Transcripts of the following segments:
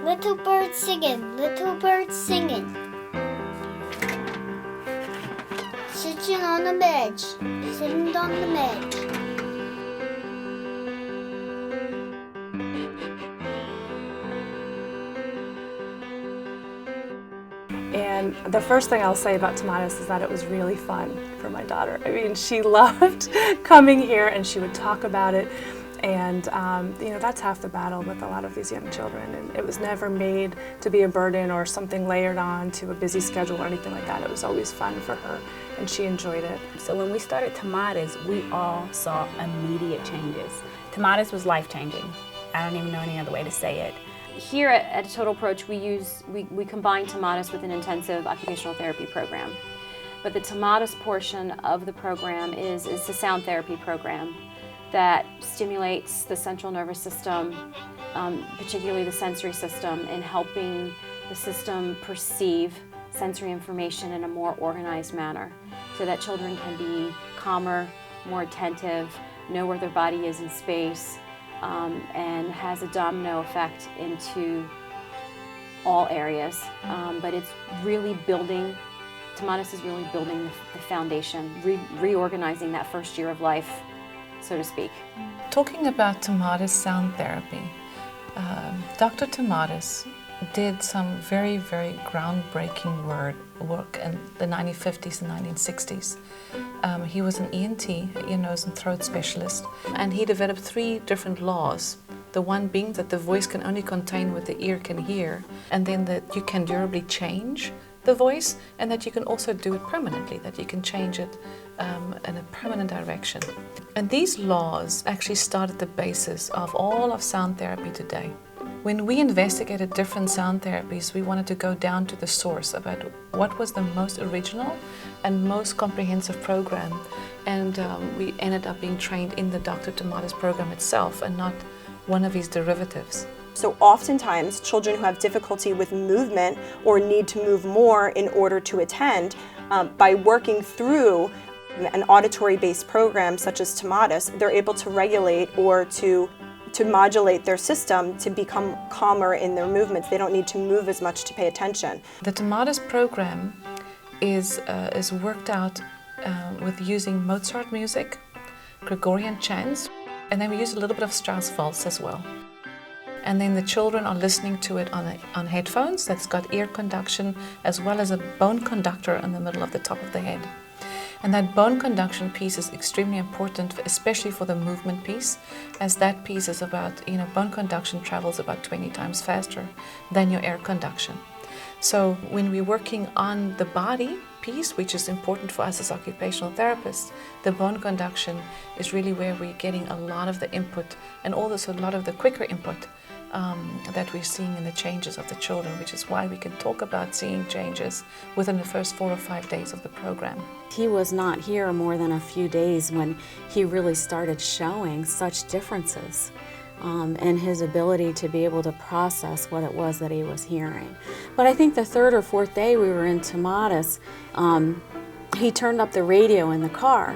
Little bird singing, little bird singing. Sitting on the bench, sitting on the bench. And the first thing I'll say about Tomatis is that it was really fun for my daughter. I mean, she loved coming here and she would talk about it. And that's half the battle with a lot of these young children. And it was never made to be a burden or something layered on to a busy schedule or anything like that. It was always fun for her and she enjoyed it. So when we started Tomatis, we all saw immediate changes. Tomatis was life-changing. I don't even know any other way to say it. Here at Total Approach, we combine Tomatis with an intensive occupational therapy program. But the Tomatis portion of the program is the sound therapy program that stimulates the central nervous system, particularly the sensory system, in helping the system perceive sensory information in a more organized manner so that children can be calmer, more attentive, know where their body is in space, and has a domino effect into all areas. But it's really building, Tomatis is really building the foundation, reorganizing that first year of life, so to speak. Talking about Tomatis sound therapy, Dr. Tomatis did some very, very groundbreaking work in the 1950s and 1960s. He was an ENT, ear, nose and throat specialist, and he developed 3 different laws. The one being that the voice can only contain what the ear can hear, and then that you can durably change the voice, and that you can also do it permanently, that you can change it in a permanent direction. And these laws actually started the basis of all of sound therapy today. When we investigated different sound therapies, we wanted to go down to the source about what was the most original and most comprehensive program. And we ended up being trained in the Dr. Tomatis program itself and not one of his derivatives. So oftentimes, children who have difficulty with movement or need to move more in order to attend, by working through an auditory-based program such as Tomatis, they're able to regulate or to modulate their system to become calmer in their movements. They don't need to move as much to pay attention. The Tomatis program is worked out with using Mozart music, Gregorian chants, and then we use a little bit of Strauss waltz as well. And then the children are listening to it on headphones that's got ear conduction as well as a bone conductor in the middle of the top of the head. And that bone conduction piece is extremely important, especially for the movement piece, as that piece is about, bone conduction travels about 20 times faster than your air conduction. So when we're working on the body piece, which is important for us as occupational therapists, the bone conduction is really where we're getting a lot of the input and also a lot of the quicker input that we're seeing in the changes of the children, which is why we can talk about seeing changes within the first 4 or 5 days of the program. He was not here more than a few days when he really started showing such differences in his ability to be able to process what it was that he was hearing. But I think the 3rd or 4th day we were in Tomatis, he turned up the radio in the car.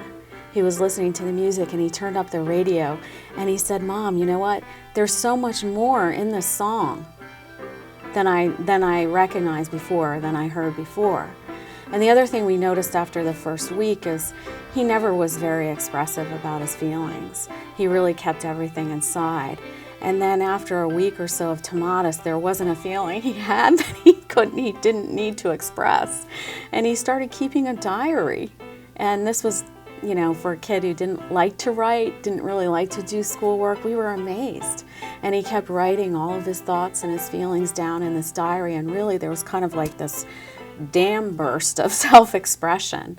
He was listening to the music and he turned up the radio and he said, "Mom, you know what? There's so much more in this song than I recognized before, than I heard before." And the other thing we noticed after the first week is he never was very expressive about his feelings. He really kept everything inside. And then after a week or so of Tomatis, there wasn't a feeling he had that he didn't need to express. And he started keeping a diary. And this was, for a kid who didn't like to write, didn't really like to do schoolwork, we were amazed. And he kept writing all of his thoughts and his feelings down in this diary, and really there was kind of like this dam burst of self-expression.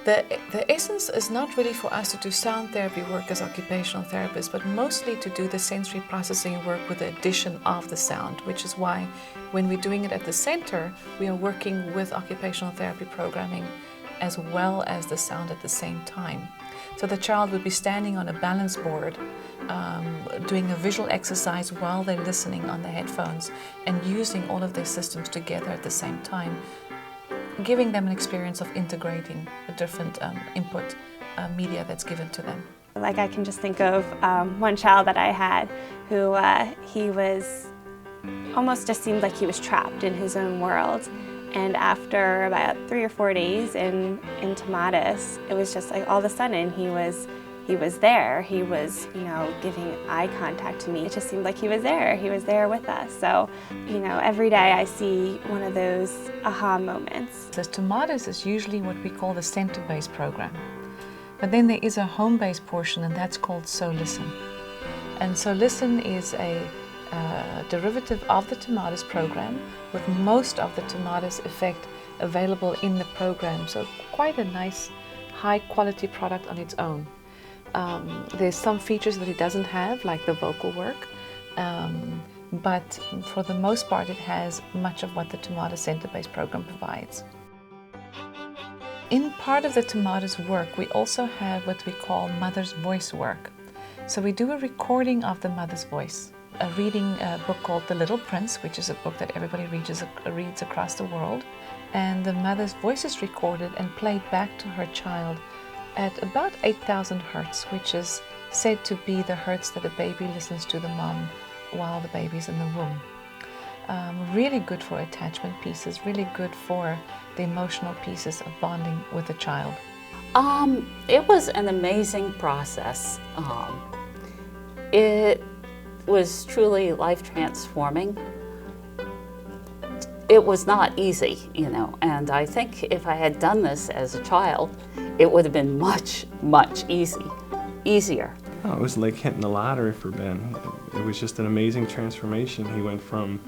The essence is not really for us to do sound therapy work as occupational therapists, but mostly to do the sensory processing work with the addition of the sound, which is why when we're doing it at the center, we are working with occupational therapy programming as well as the sound at the same time. So the child would be standing on a balance board, doing a visual exercise while they're listening on the headphones and using all of their systems together at the same time, giving them an experience of integrating a different input media that's given to them. Like I can just think of one child that I had who he was almost just seemed like he was trapped in his own world. And after about 3 or 4 days in Tomatis, it was just like all of a sudden he was there. He was, giving eye contact to me. It just seemed like he was there. He was there with us. So, every day I see one of those aha moments. So Tomatis is usually what we call the center-based program. But then there is a home-based portion, and that's called Solisten. And Solisten is a derivative of the Tomatis program, with most of the Tomatis effect available in the program. So quite a nice, high-quality product on its own. There's some features that it doesn't have, like the vocal work, but for the most part it has much of what the Tomatis center-based program provides. In part of the Tomatis work, we also have what we call mother's voice work. So we do a recording of the mother's voice, reading a book called The Little Prince, which is a book that everybody reads across the world. And the mother's voice is recorded and played back to her child at about 8,000 hertz, which is said to be the hertz that a baby listens to the mom while the baby's in the womb. Really good for attachment pieces, really good for the emotional pieces of bonding with the child. It was an amazing process. It was truly life transforming. It was not easy, and I think if I had done this as a child, it would have been much, much easier. Oh, it was like hitting the lottery for Ben. It was just an amazing transformation. He went from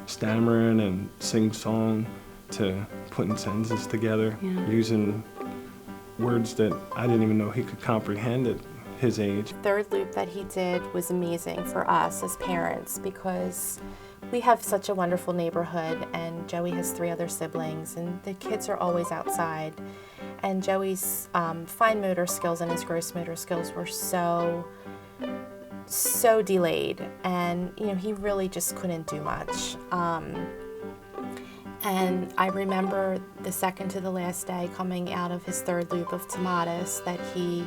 stammering and sing-song to putting sentences together, using words that I didn't even know he could comprehend at his age. Third loop that he did was amazing for us as parents because we have such a wonderful neighborhood, and Joey has 3 other siblings, and the kids are always outside. And Joey's fine motor skills and his gross motor skills were so delayed, and he really just couldn't do much. And I remember the second to the last day coming out of his third loop of Tomatis that he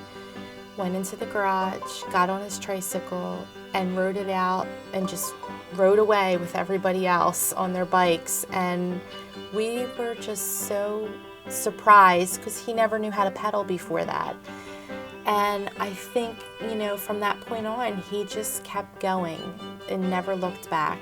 went into the garage, got on his tricycle, and rode it out and just rode away with everybody else on their bikes. And we were just so surprised because he never knew how to pedal before that. And I think, from that point on, he just kept going and never looked back.